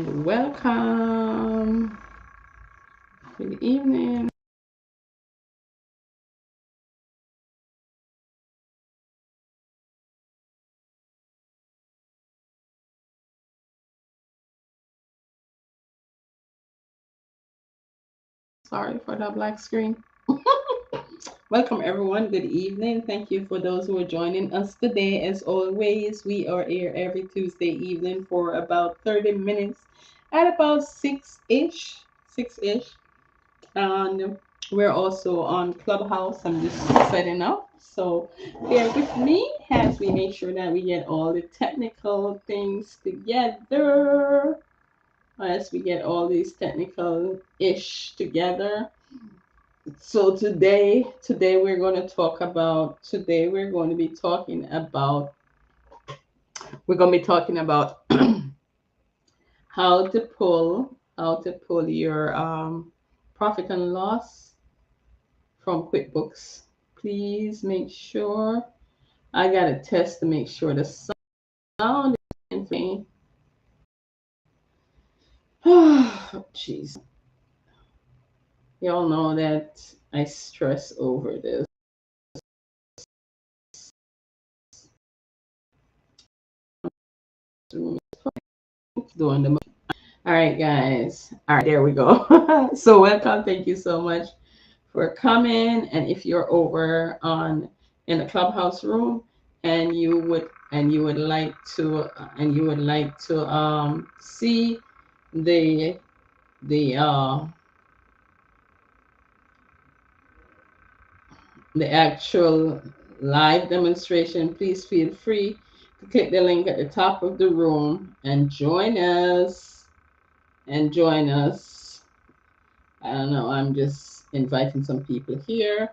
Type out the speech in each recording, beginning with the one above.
and welcome. Good evening. Sorry for the black screen. Welcome, everyone. Good evening. Thank you for those who are joining us today. As always, we are here every Tuesday evening for about 30 minutes at about 6 ish. And we're also on Clubhouse. I'm just setting up. So bear with me as we make sure that we get all the technical things together. As we get all these technical ish together. So today we're going to be talking about how to pull your profit and loss from QuickBooks. Please make sure I got a test to make sure the sound is me. Oh, jeez. Y'all know that I stress over this. Doing the All right, guys. All right, there we go. So welcome. Thank you so much for coming. And if you're over on in the clubhouse room and you would like to see the the uh the actual live demonstration, please feel free to click the link at the top of the room and join us. I don't know. I'm just inviting some people here.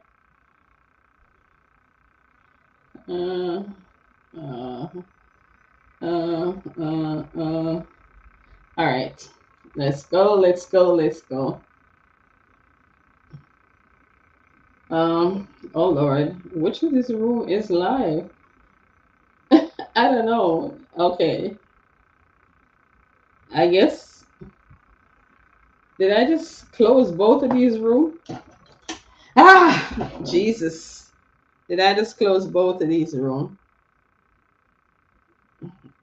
Uh, uh, all right. Let's go. Let's go. Let's go. Oh Lord, which of this room is live? I don't know. Okay. I guess did I just close both of these rooms? Ah, Jesus. Did I just close both of these rooms?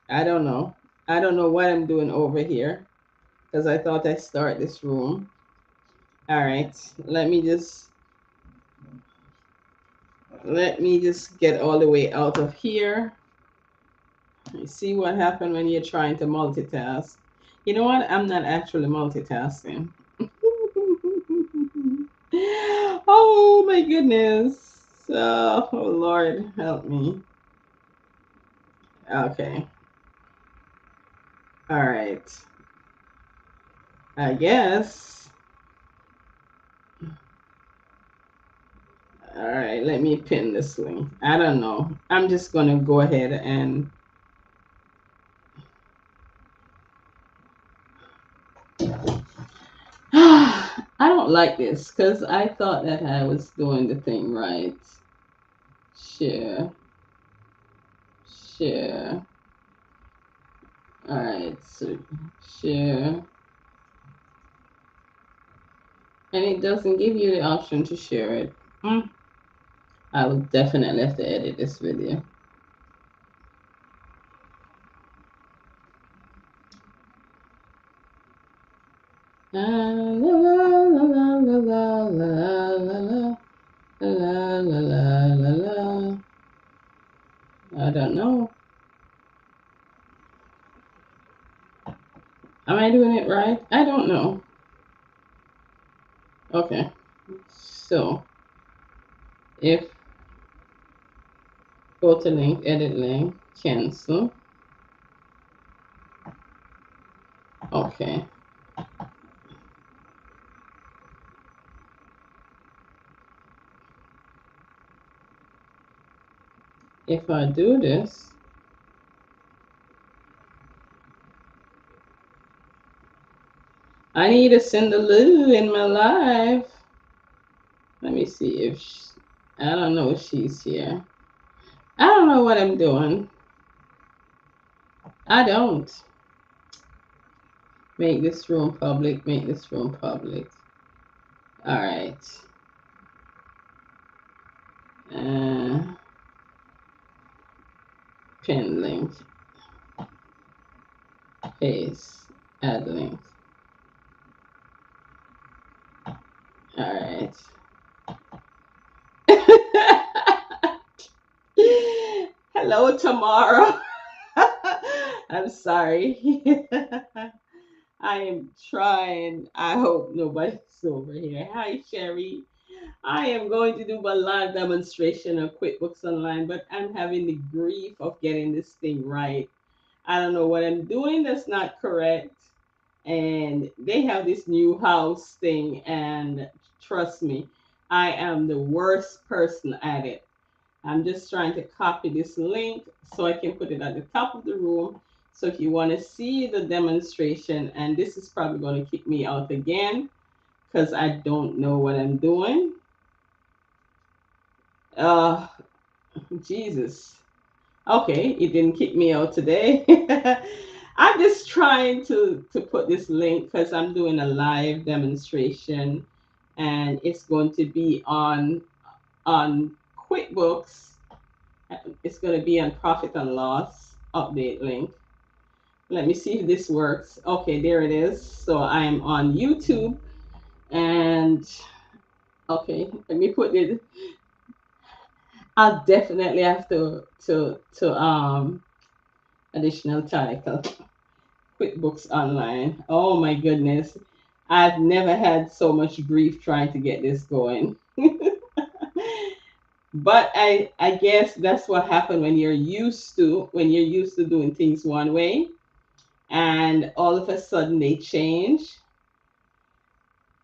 I don't know. I don't know what I'm doing over here because I thought I start this room. All right. Let me just get all the way out of here. You see what happened when you're trying to multitask. You know what? I'm not actually multitasking. Oh my goodness. Oh Lord, help me. Okay. All right. I guess. All right, let me pin this link. I don't know. I'm just going to go ahead and I don't like this because I thought that I was doing the thing right. Share, share. All right, so share. And it doesn't give you the option to share it. I will definitely have to edit this video. La la la la la la la la la la la la. I don't know. Am I doing it right? I don't know. Okay. So if go to link, edit link, cancel. Okay. If I do this, I need to send a Lou in my life. Let me see if I don't know if she's here. I don't know what I'm doing. I don't. Make this room public. Make this room public. All right. Uh, Pin link. Paste. Add link. All right. Hello, tomorrow. I'm sorry. I am trying. I hope nobody's over here. Hi, Sherry. I am going to do a live demonstration of QuickBooks Online, but I'm having the grief of getting this thing right. I don't know what I'm doing that's not correct. And they have this new house thing, and trust me, I am the worst person at it. I'm just trying to copy this link so I can put it at the top of the room. So if you want to see the demonstration, and this is probably going to kick me out again because I don't know what I'm doing. Uh, Jesus. Okay, it didn't kick me out today. I'm just trying to put this link because I'm doing a live demonstration, and it's going to be on QuickBooks. It's going to be on profit and loss update link. Let me see if this works. Okay, there it is. So I'm on YouTube, and okay, let me put it. I'll definitely have to additional title. QuickBooks Online. Oh my goodness. I've never had so much grief trying to get this going. But I guess that's what happened when you're used to doing things one way, and all of a sudden they change.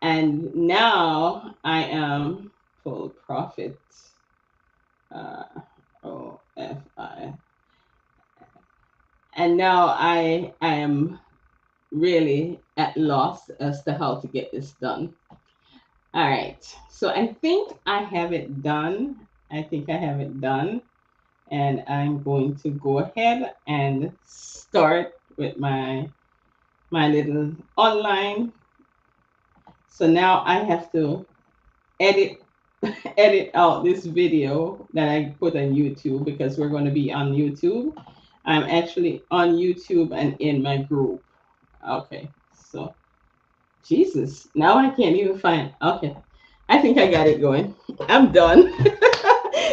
And now I am full profit. uh, OFI. And now I am really at loss as to how to get this done. All right. So I think I have it done. I think I have it done. And I'm going to go ahead and start with my little online. So now I have to edit edit out this video that I put on YouTube because we're going to be on YouTube. I'm actually on YouTube and in my group. Okay. So Jesus, now I can't even find. Okay, I think I got it going. I'm done.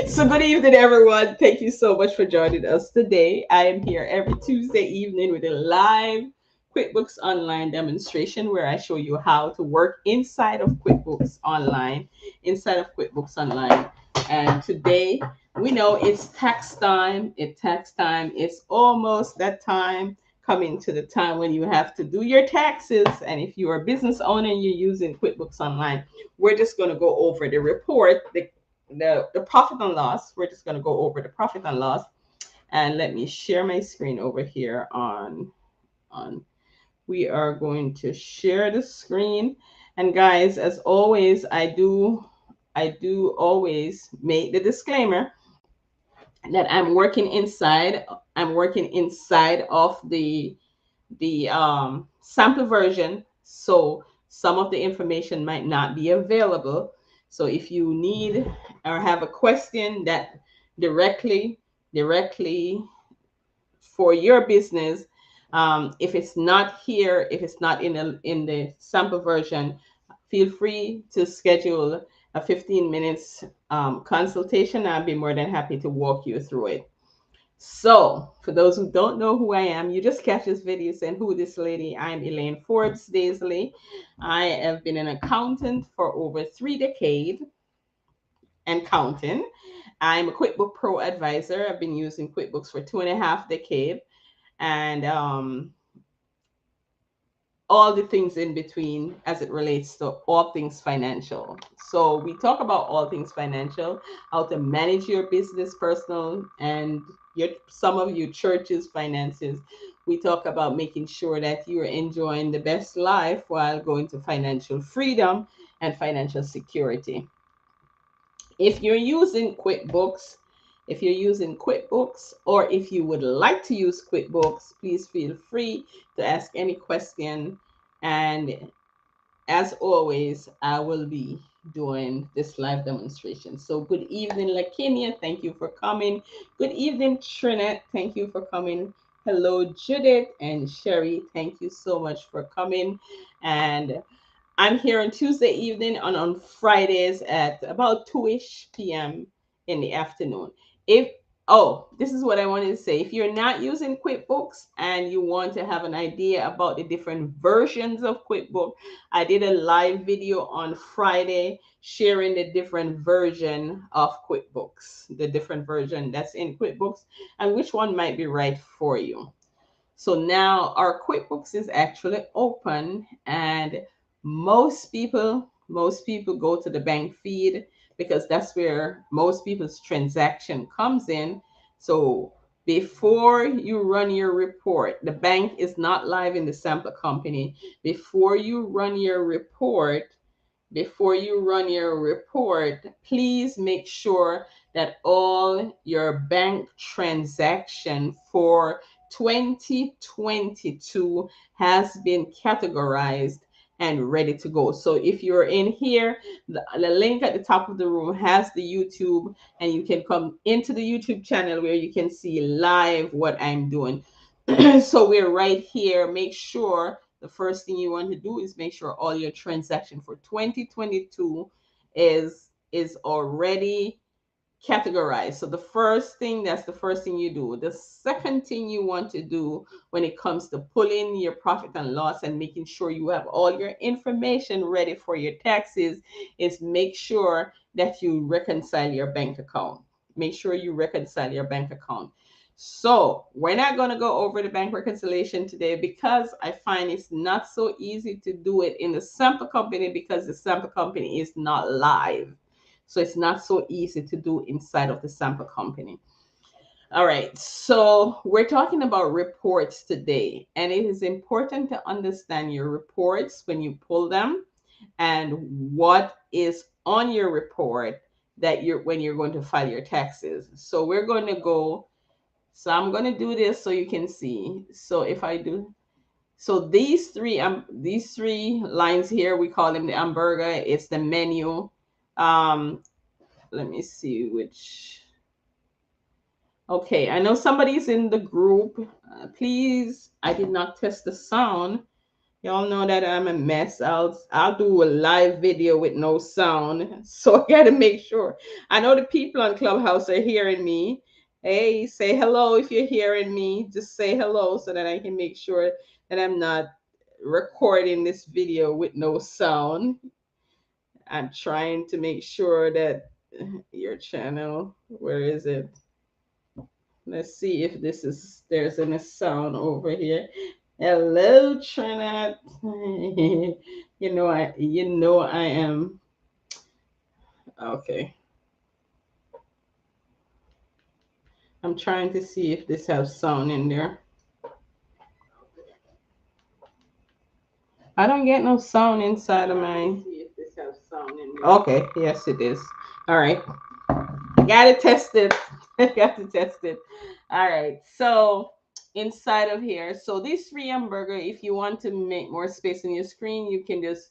So, good evening, everyone. Thank you so much for joining us today. I am here every Tuesday evening with a live QuickBooks Online demonstration where I show you how to work inside of QuickBooks Online, And today, we know it's tax time. It's tax time. It's almost that time coming to the time when you have to do your taxes. And if you're a business owner and you're using QuickBooks Online, we're just going to go over the report, the profit and loss. We're just going to go over the profit and loss. And let me share my screen over here on. We are going to share the screen. And guys, as always, I do always make the disclaimer that I'm working inside of the sample version, so some of the information might not be available. So if you need or have a question that directly for your business, if it's not here, if it's not in the sample version, feel free to schedule a 15 minutes consultation. I'll be more than happy to walk you through it. So, for those who don't know who I am, you just catch this video saying, "Who this lady?" I'm Elaine Forbes Daisley. I have been an accountant for over 3 decades and counting. I'm a QuickBook Pro advisor. I've been using QuickBooks for 2.5 decades, and all the things in between as it relates to all things financial. So we talk about all things financial, how to manage your business, personal, and some of your church's finances. We talk about making sure that you're enjoying the best life while going to financial freedom and financial security. If you're using QuickBooks, or if you would like to use QuickBooks, please feel free to ask any question And as always, I will be doing this live demonstration. So good evening, Lakinia. Thank you for coming. Good evening, Trinette. Thank you for coming. Hello, Judith and Sherry. Thank you so much for coming. And I'm here on Tuesday evening and on Fridays at about 2-ish p.m. in the afternoon. If this is what I wanted to say. If you're not using QuickBooks and you want to have an idea about the different versions of QuickBooks, I did a live video on Friday sharing the different version of QuickBooks, the different version that's in QuickBooks and which one might be right for you. So now our QuickBooks is actually open, and most people go to the bank feed because that's where most people's transaction comes in. So before you run your report, the bank is not live in the sample company. Before you run your report, please make sure that all your bank transaction for 2022 has been categorized and ready to go. So if you're in here, the link at the top of the room has the YouTube, and you can come into the YouTube channel where you can see live what I'm doing. So we're right here. Make sure the first thing you want to do is make sure all your transaction for 2022 is already categorized. So that's the first thing you do. The second thing you want to do when it comes to pulling your profit and loss and making sure you have all your information ready for your taxes is make sure that you reconcile your bank account. Make sure you reconcile your bank account. So we're not going to go over the bank reconciliation today because I find it's not so easy to do it in the sample company because the sample company is not live. So it's not so easy to do inside of the sample company. All right, so we're talking about reports today, and it is important to understand your reports when you pull them and what is on your report that you're when you're going to file your taxes. So we're going to go. So I'm going to do this so you can see. So if I do, so these three lines here, we call them the hamburger. It's the menu. Let me see which. Okay, I know somebody's in the group. Please, I did not test the sound. Y'all know that I'm a mess. I'll do a live video with no sound. So I gotta make sure. I know the people on Clubhouse are hearing me. Hey, say hello if you're hearing me. Just say hello so that I can make sure that I'm not recording this video with no sound. I'm trying to make sure that your channel, where is it? Let's see if there's any sound over here. Hello, Trinette. I am okay. I'm trying to see if this has sound in there. I don't get no sound inside of my. Okay, yes, it is. All right. Gotta test it. Got to test it. All right. So inside of here, so this free hamburger, if you want to make more space on your screen, you can just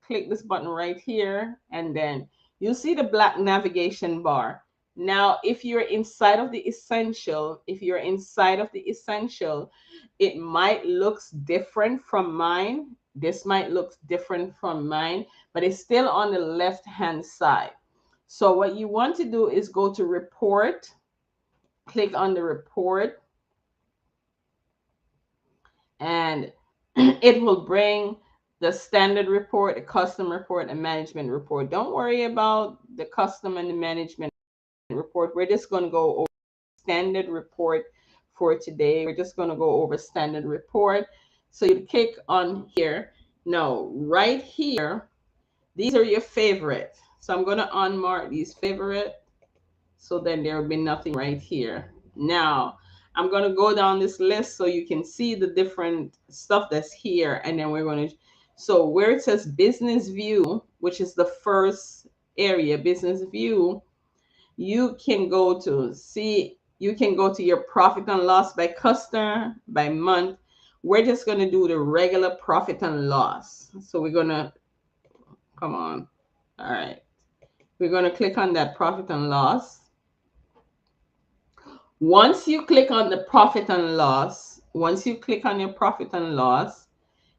click this button right here, and then you'll see the black navigation bar. Now, if you're inside of the essential, it might looks different from mine. This might look different from mine, but it's still on the left hand side. So what you want to do is go to report, click on the report, and it will bring the standard report, the custom report, and management report. Don't worry about the custom and the management report. We're just going to go over standard report for today. We're just going to go over standard report. So you click on here. Now, right here, these are your favorite. So I'm going to unmark these favorite. So then there will be nothing right here. Now, I'm going to go down this list so you can see the different stuff that's here. And then we're going to, so where it says business view, which is the first area, business view, you can go to your profit and loss by customer, by month, we're just going to do the regular profit and loss. So we're going to, come on. All right. We're going to click on that profit and loss. Once you click on the profit and loss, once you click on your profit and loss,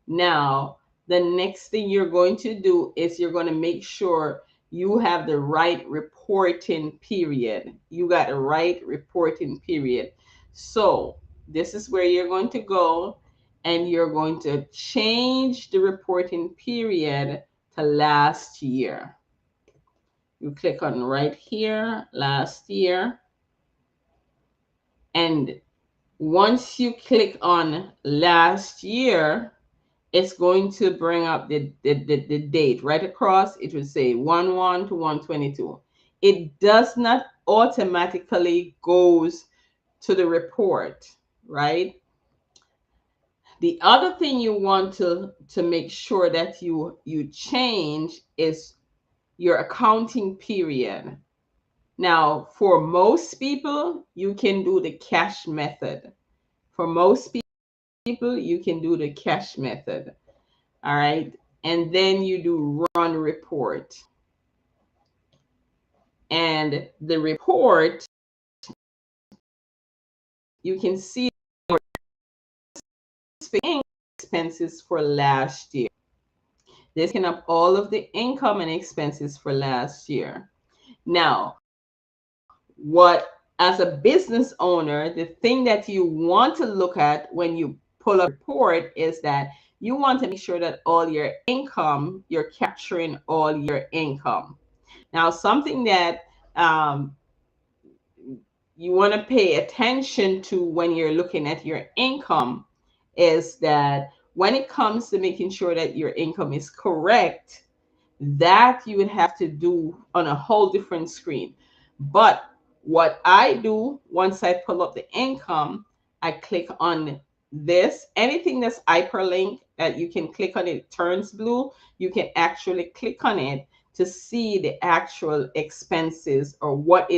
now the next thing you're going to do is you're going to make sure you have the right reporting period. You got the right reporting period. So this is where you're going to go, and you're going to change the reporting period to last year. You click on right here, last year. And once you click on last year, it's going to bring up the date right across. It will say 1/1 to 1/22. It does not automatically goes to the report, right? The other thing you want to make sure that you change is your accounting period. Now, for most people, you can do the cash method. For most people, you can do the cash method. All right. And then you do run report. And the report, you can see expenses for last year. This can up all of the income and expenses for last year. Now, what as a business owner, the thing that you want to look at when you pull up a report is that you want to make sure that all your income, you're capturing all your income. Now, something that you want to pay attention to when you're looking at your income is that when it comes to making sure that your income is correct, that you would have to do on a whole different screen. But what I do once I pull up the income, I click on this. Anything that's hyperlink that you can click on it turns blue, you can actually click on it to see the actual expenses or what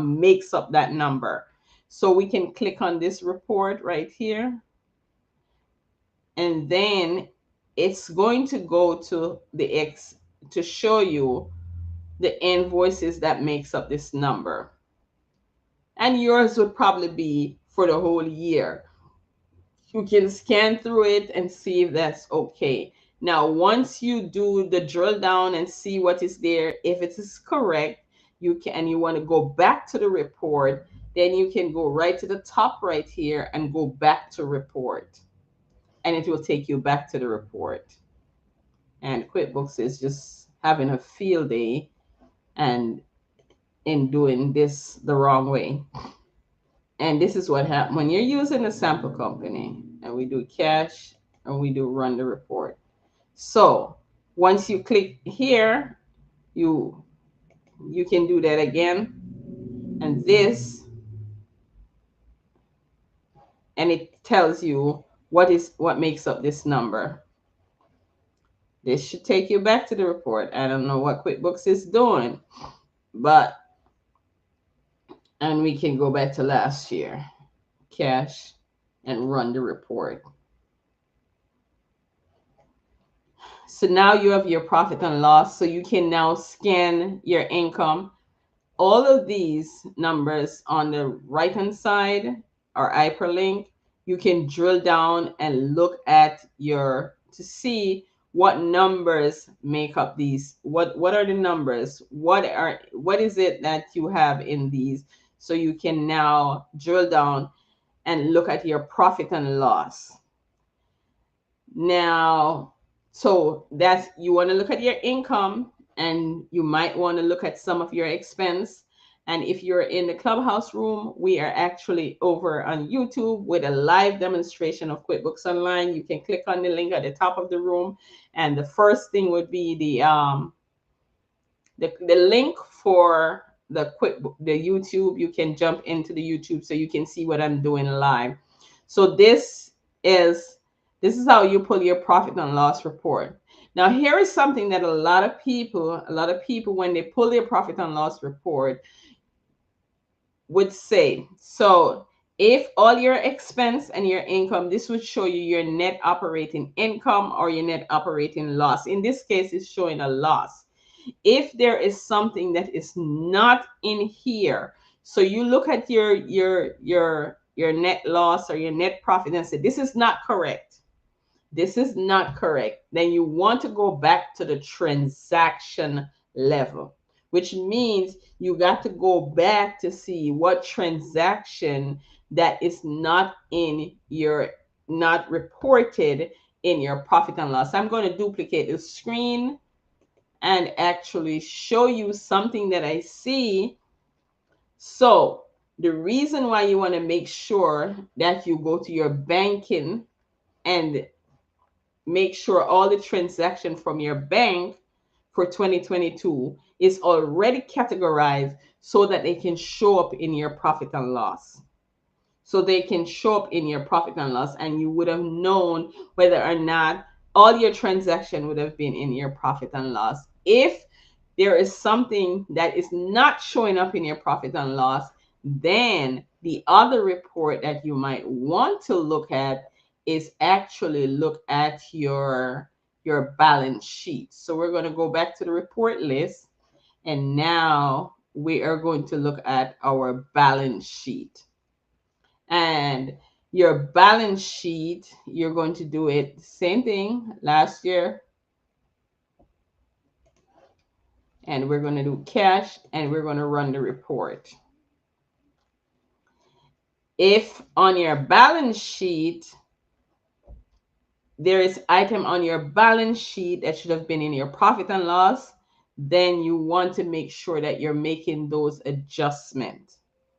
makes up that number. So we can click on this report right here, and then it's going to go to to show you the invoices that makes up this number. And yours would probably be for the whole year. You can scan through it and see if that's okay. Now, once you do the drill down and see what is there, if it is correct, you want to go back to the report, then you can go right to the top right here and go back to report. And it will take you back to the report. And QuickBooks is just having a field day and in doing this the wrong way. And this is what happens when you're using a sample company and we do cash and we do run the report. So once you click here, you can do that again. And this, and it tells you what makes up this number. This should take you back to the report. I don't know what QuickBooks is doing, but, and we can go back to last year, cash, and run the report. So now you have your profit and loss. So you can now scan your income. All of these numbers on the right hand side are hyperlink. You can drill down and look at to see what numbers make up these. What are the numbers? What is it that you have in these? So you can now drill down and look at your profit and loss. Now, so that's, you want to look at your income, and you might want to look at some of your expense. And if you're in the Clubhouse room, we are actually over on YouTube with a live demonstration of QuickBooks Online. You can click on the link at the top of the room, and the first thing would be the link for the YouTube. You can jump into the YouTube so you can see what I'm doing live. So this is how you pull your profit and loss report. Now, here is something that a lot of people, when they pull their profit and loss report, would say. So If all your expense and your income, this would show you your net operating income or your net operating loss. In this case, it's showing a loss. If there is something that is not in here, so you look at your net loss or your net profit and say, this is not correct. This is not correct. Then you want to go back to the transaction level, which means you got to go back to see what transaction that is not in your, not reported in your profit and loss. I'm going to duplicate the screen and actually show you something that I see. So the reason why you want to make sure that you go to your banking and make sure all the transaction from your bank for 2022 is already categorized so that they can show up in your profit and loss. So they can show up in your profit and loss, and you would have known whether or not all your transaction would have been in your profit and loss. If there is something that is not showing up in your profit and loss, then the other report that you might want to look at is actually look at your balance sheet. So we're going to go back to the report list, and now we are going to look at our balance sheet. And your balance sheet, you're going to do it same thing last year, and we're going to do cash, and we're going to run the report. If on your balance sheet there is item on your balance sheet that should have been in your profit and loss, then you want to make sure that you're making those adjustments.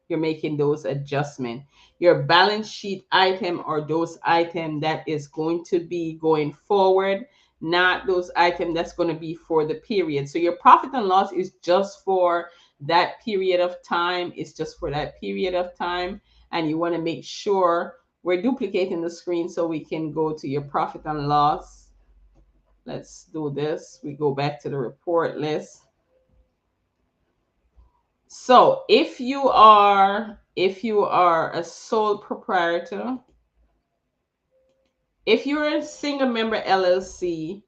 You're making those adjustments. Your balance sheet item or those items that is going to be going forward, not those items that's going to be for the period. So your profit and loss is just for that period of time. It's just for that period of time. And you want to make sure we're duplicating the screen so we can go to your profit and loss. Let's do this. We go back to the report list. So if you are a sole proprietor, if you're a single member LLC,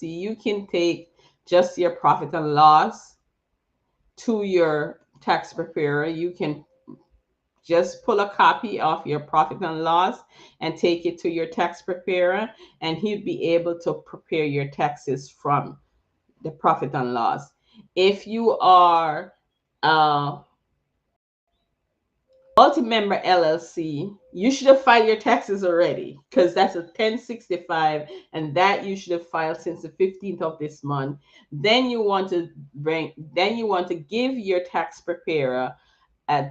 you can take just your profit and loss to your tax preparer. You can just pull a copy of your profit and loss and take it to your tax preparer, and he'll be able to prepare your taxes from the profit and loss. If you are a multi-member LLC, you should have filed your taxes already, because that's a 1065, and that you should have filed since the 15th of this month. Then you want to give your tax preparer a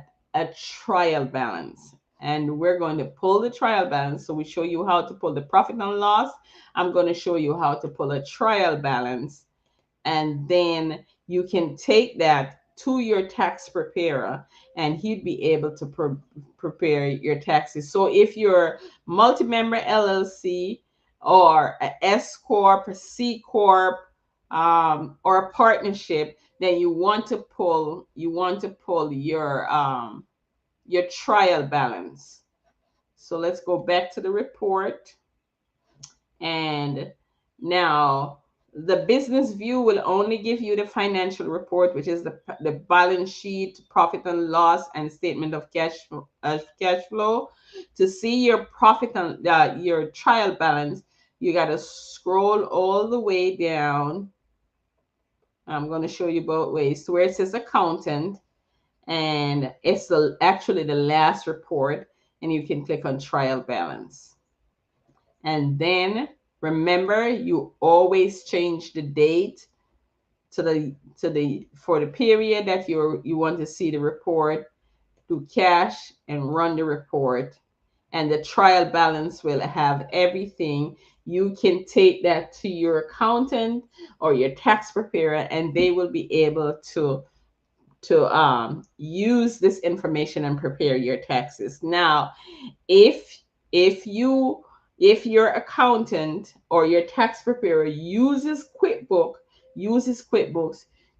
trial balance, and we're going to pull the trial balance. So we show you how to pull the profit and loss. I'm going to show you how to pull a trial balance, and then you can take that to your tax preparer, and he'd be able to prepare your taxes. So if you're multi-member LLC or a S corp, a C corp, or a partnership, then you want to pull your trial balance. So let's go back to the report, and now the business view will only give you the financial report, which is the balance sheet, profit and loss, and statement of cash flow. To see your profit and your trial balance, you got to scroll all the way down. I'm going to show you both ways to where it says accountant, and it's actually the last report, and you can click on trial balance. And then remember, you always change the date for the period that you want to see the report. Do cash and run the report, and the trial balance will have everything. You can take that to your accountant or your tax preparer, and they will be able to use this information and prepare your taxes. Now, if your accountant or your tax preparer uses QuickBooks,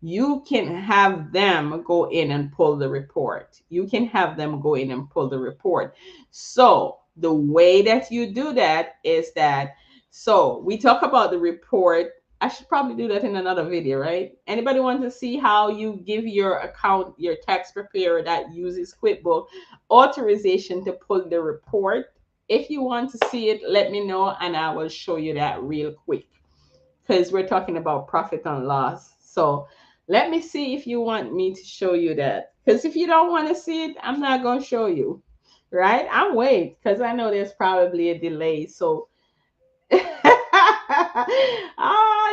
you can have them go in and pull the report. You can have them go in and pull the report. So the way that you do that is that, so we talk about the report. I should probably do that in another video, right? Anybody want to see how you give your account, your tax preparer that uses QuickBooks authorization to pull the report? If you want to see it, let me know and I will show you that real quick, because we're talking about profit and loss. So let me see if you want me to show you that. Because if you don't want to see it, I'm not going to show you. Right? I'm wait, because I know there's probably a delay. So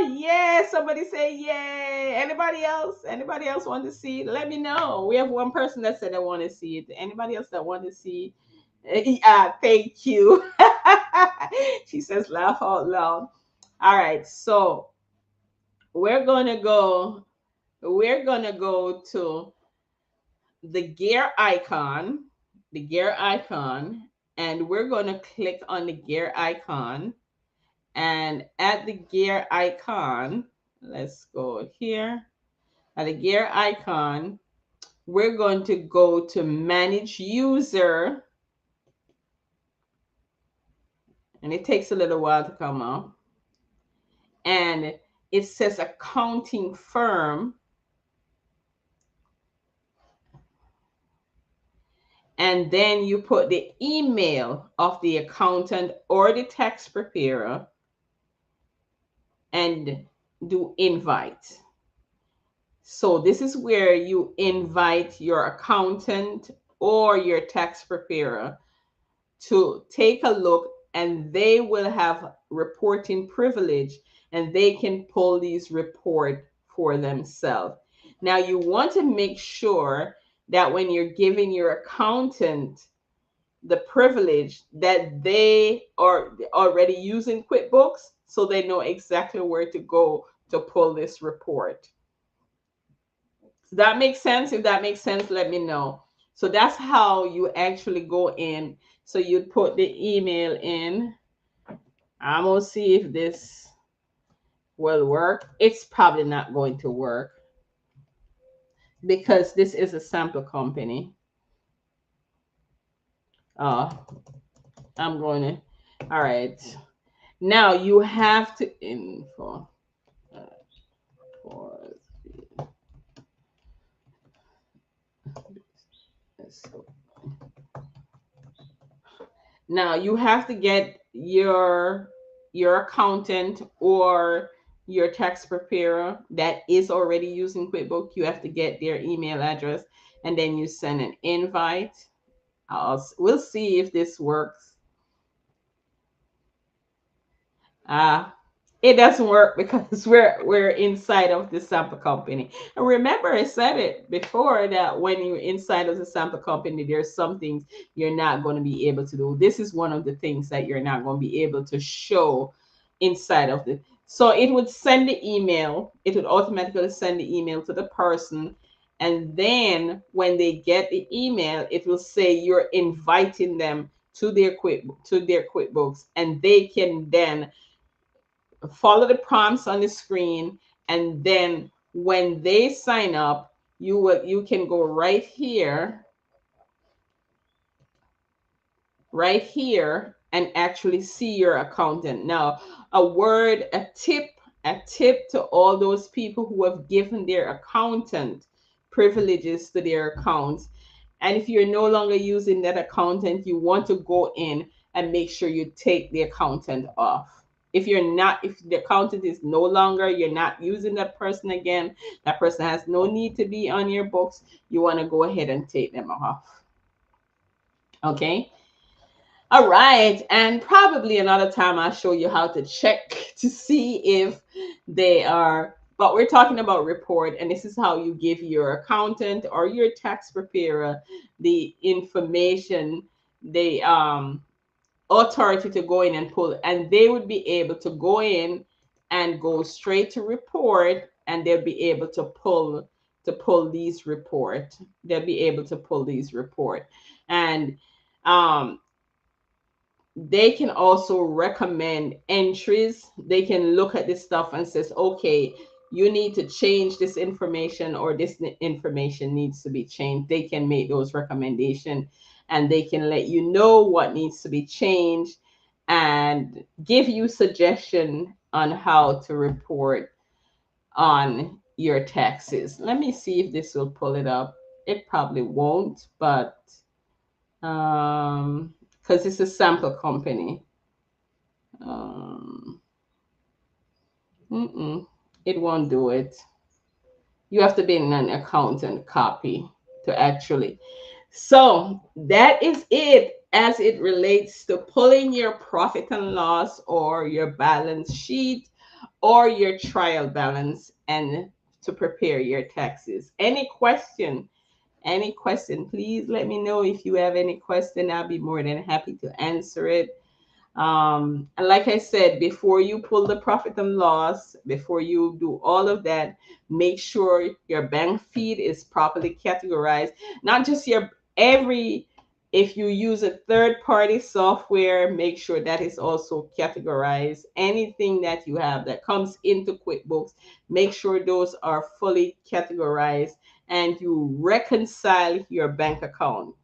yeah, somebody say yay. Anybody else? Anybody else want to see it? Let me know. We have one person that said they want to see it. Anybody else that want to see? Thank you. She says laugh out loud. All right, so we're gonna go we're gonna go to the gear icon, and we're gonna click on the gear icon. And at the gear icon, let's go here. At the gear icon, we're going to go to manage user, and it takes a little while to come up. And it says accounting firm. And then you put the email of the accountant or the tax preparer and do invite. So this is where you invite your accountant or your tax preparer to take a look, and they will have reporting privilege and they can pull these report for themselves. Now you want to make sure that when you're giving your accountant the privilege, that they are already using QuickBooks, so they know exactly where to go to pull this report. Does that make sense? If that makes sense, let me know. So that's how you actually go in. So you'd put the email in. I'm gonna see if this will work. It's probably not going to work because this is a sample company. I'm going to, all right. Now you have to info. Now you have to get your accountant or your tax preparer that is already using QuickBooks. You have to get their email address, and then you send an invite. We'll see if this works. It doesn't work because we're inside of the sample company. And remember, I said it before that when you're inside of the sample company, there's some things you're not going to be able to do. This is one of the things that you're not going to be able to show inside of the. So it would send the email. It would automatically send the email to the person, and then when they get the email, it will say you're inviting them to their QuickBooks, and they can then follow the prompts on the screen, and then when they sign up, you can go right here and actually see your accountant. Now a tip to all those people who have given their accountant privileges to their accounts, and if you're no longer using that accountant, you want to go in and make sure you take the accountant off. If the accountant is no longer, you're not using that person again, that person has no need to be on your books, you want to go ahead and take them off. Okay. All right. And probably another time I'll show you how to check to see if they are, but we're talking about report, and this is how you give your accountant or your tax preparer the information, the authority to go in and pull, and they would be able to go in and go straight to report, and they'll be able to pull these report. They'll be able to pull these report. And they can also recommend entries. They can look at this stuff and says, okay, you need to change this information, or this information needs to be changed. They can make those recommendations, and they can let you know what needs to be changed and give you suggestion on how to report on your taxes. Let me see if this will pull it up. It probably won't, but because it's a sample company. Um, it won't do it. You have to be in an accountant copy to actually. So that is it as it relates to pulling your profit and loss, or your balance sheet, or your trial balance, and to prepare your taxes. Any question? Any question? Please let me know if you have any question. I'll be more than happy to answer it. And like I said, before you pull the profit and loss, before you do all of that, make sure your bank feed is properly categorized. Not just your every, if you use a third party software, make sure that is also categorized. Anything that you have that comes into QuickBooks, make sure those are fully categorized, and you reconcile your bank account.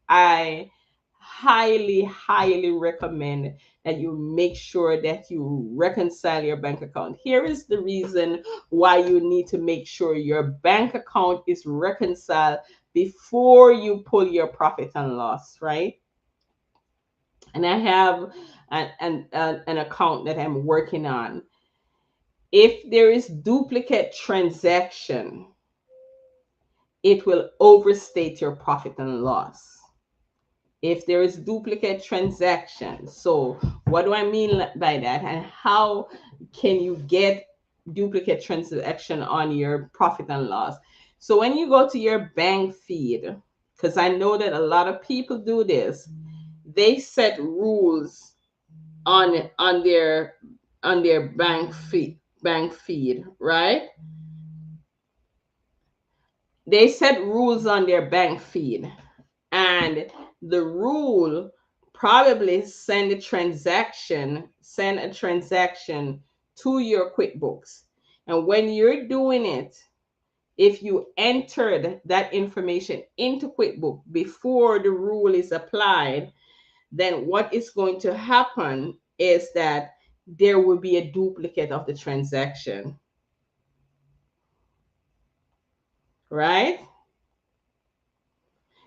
I highly recommend that you make sure that you reconcile your bank account. Here is the reason why you need to make sure your bank account is reconciled before you pull your profit and loss, right? And I have an account that I'm working on. If there is duplicate transaction, it will overstate your profit and loss. If there is duplicate transaction. So what do I mean by that, and how can you get duplicate transaction on your profit and loss? So when you go to your bank feed, because I know that a lot of people do this, they set rules on their bank feed, right? They set rules on their bank feed, and the rule probably send a transaction to your QuickBooks. And when you're doing it, if you entered that information into QuickBooks before the rule is applied, then what is going to happen is that there will be a duplicate of the transaction, right?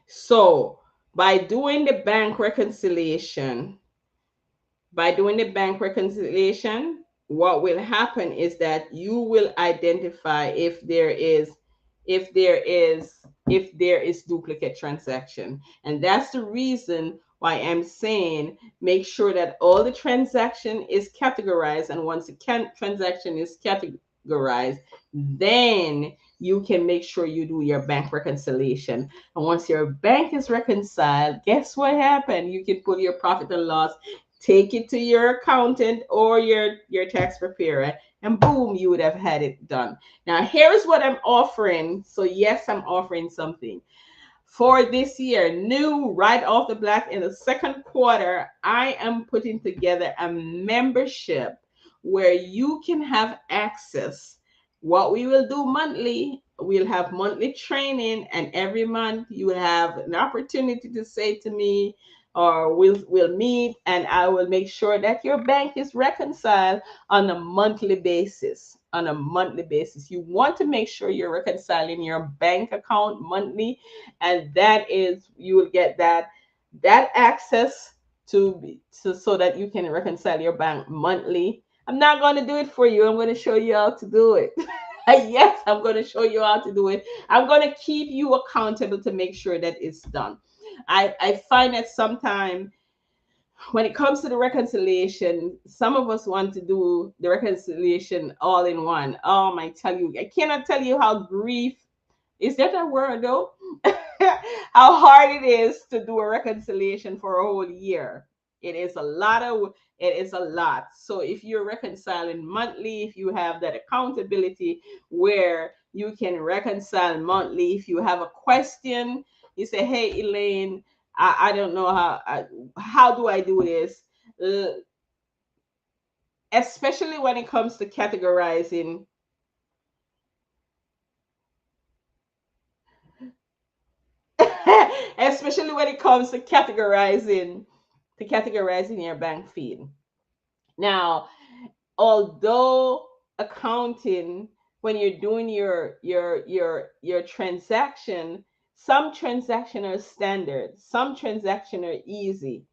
So by doing the bank reconciliation, what will happen is that you will identify if there is duplicate transaction. And that's the reason why I'm saying make sure that all the transaction is categorized. And once the transaction is categorized, then you can make sure you do your bank reconciliation. And once your bank is reconciled, guess what happened? You can put your profit and loss, take it to your accountant or your tax preparer, and boom, you would have had it done. Now here's what I'm offering. So yes, I'm offering something for this year, new right off the bat. In the second quarter, I am putting together a membership where you can have access. What we will do monthly, we'll have monthly training, and every month you will have an opportunity to say to me, or we'll meet, and I will make sure that your bank is reconciled on a monthly basis. On a monthly basis, you want to make sure you're reconciling your bank account monthly, and that is, you will get that access so that you can reconcile your bank monthly. I'm not going to do it for you. I'm going to show you how to do it. Yes, I'm going to show you how to do it. I'm going to keep you accountable to make sure that it's done. I find that sometimes when it comes to the reconciliation, some of us want to do the reconciliation all in one. I tell you, I cannot tell you how grief, is that a word though? How hard it is to do a reconciliation for a whole year. It is a lot of it is a lot. So if you're reconciling monthly, if you have that accountability where you can reconcile monthly, if you have a question, you say, "Hey, Elaine, I don't know how do I do this?" Especially when it comes to categorizing especially when it comes to categorizing your bank feed. Now, although accounting, when you're doing your transaction, some transaction are standard, some transaction are easy,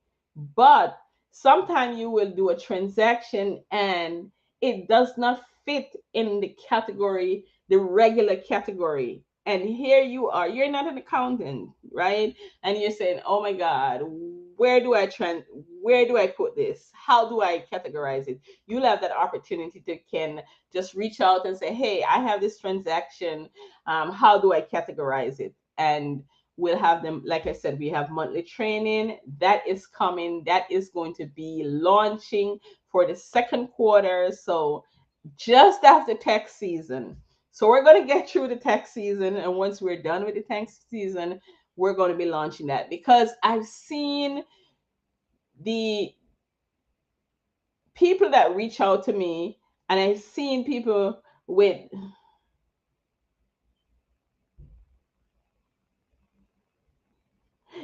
but sometimes you will do a transaction and it does not fit in the category, the regular category. And here you are, you're not an accountant, right? And you're saying, oh my God, where do where do I put this? How do I categorize it? You'll have that opportunity to can just reach out and say, hey, I have this transaction. How do I categorize it? And we'll have them, like I said, we have monthly training that is coming, that is going to be launching for the second quarter. So just after tax season. So we're going to get through the tax season, and once we're done with the tax season, we're going to be launching that, because I've seen the people that reach out to me, and I've seen people with,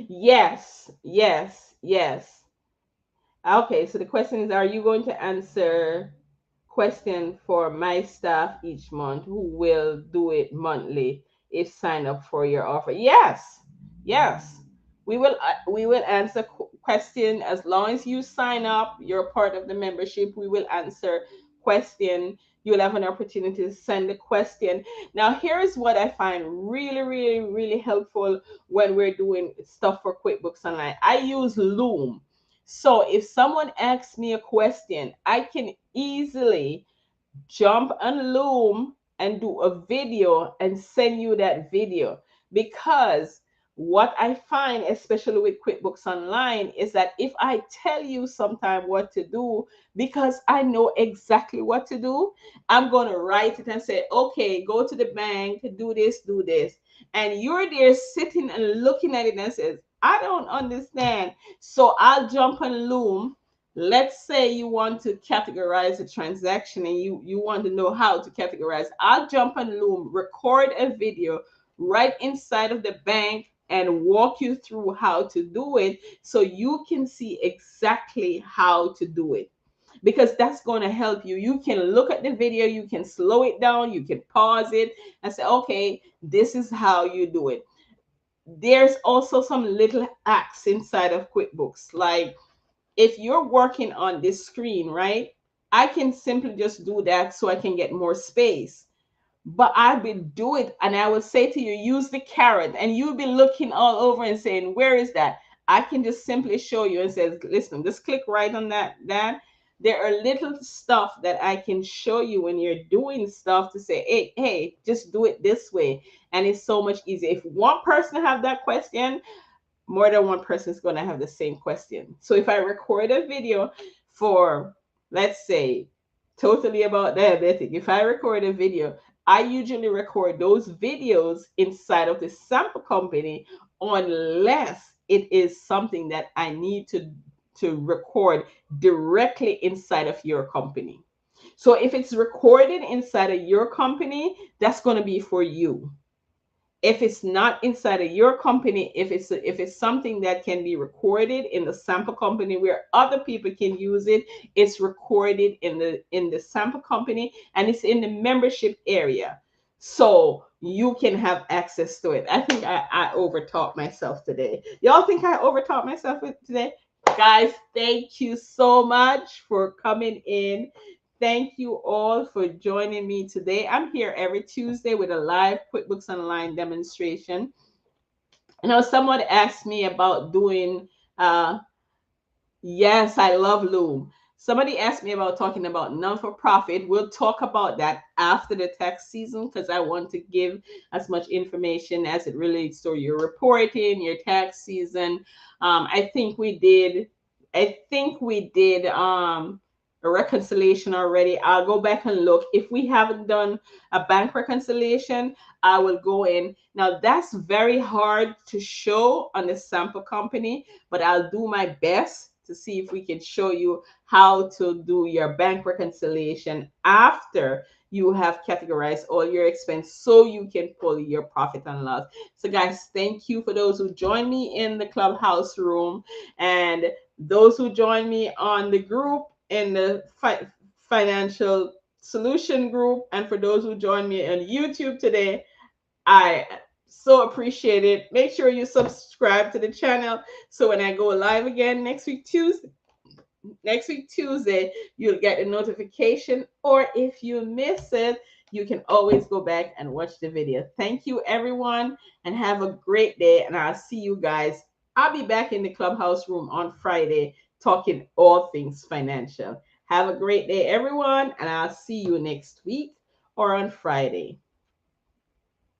yes, yes, yes. Okay, so the question is, are you going to answer question for my staff each month who will do it monthly if sign up for your offer? Yes, yes. We will answer question as long as you sign up. You're part of the membership. We will answer question. You'll have an opportunity to send a question. Now, here's what I find really, really, really helpful when we're doing stuff for QuickBooks Online. I use Loom. So if someone asks me a question, I can easily jump on Loom and do a video and send you that video. Because what I find, especially with QuickBooks Online, is that if I tell you sometime what to do, because I know exactly what to do, I'm going to write it and say, okay, go to the bank, do this, do this. And you're there sitting and looking at it and says, I don't understand. So I'll jump on Loom. Let's say you want to categorize a transaction and you want to know how to categorize. I'll jump on Loom, record a video right inside of the bank and walk you through how to do it, so you can see exactly how to do it, because that's going to help you. You can look at the video, you can slow it down, you can pause it and say, okay, this is how you do it. There's also some little hacks inside of QuickBooks, like if you're working on this screen, right? I can simply just do that so I can get more space. But I would do it and I would say to you, use the caret, and you'll be looking all over and saying, where is that? I can just simply show you and says, listen, just click right on that. There are little stuff that I can show you when you're doing stuff to say, hey, just do it this way. And it's so much easier. If one person have that question, more than one person is going to have the same question. So if I record a video for, let's say, totally about diabetic, if I record a video, I usually record those videos inside of the sample company, unless it is something that I need to record directly inside of your company. So if it's recorded inside of your company, that's going to be for you. If it's not inside of your company, if it's something that can be recorded in the sample company where other people can use it, it's recorded in the sample company, and it's in the membership area, so you can have access to it. I think I overtaught myself today. Y'all think I overtaught myself today? Guys, thank you so much for coming in. Thank you all for joining me today. I'm here every Tuesday with a live QuickBooks Online demonstration. Now, someone asked me about doing, yes, I love Loom. Somebody asked me about talking about non-for-profit. We'll talk about that after the tax season, because I want to give as much information as it relates to your reporting, your tax season. I think we did. A reconciliation already. I'll go back and look. If we haven't done a bank reconciliation, I will go in. Now, that's very hard to show on the sample company, but I'll do my best to see if we can show you how to do your bank reconciliation after you have categorized all your expense so you can pull your profit and loss. So guys, thank you for those who joined me in the clubhouse room, and those who joined me on the group in the financial solution group, and for those who joined me on YouTube today. I so appreciate it. Make sure you subscribe to the channel so when I go live again next week Tuesday, you'll get a notification. Or if you miss it, you can always go back and watch the video. Thank you, everyone, and have a great day. And I'll see you guys. I'll be back in the clubhouse room on Friday talking all things financial. Have a great day, everyone, and I'll see you next week or on Friday.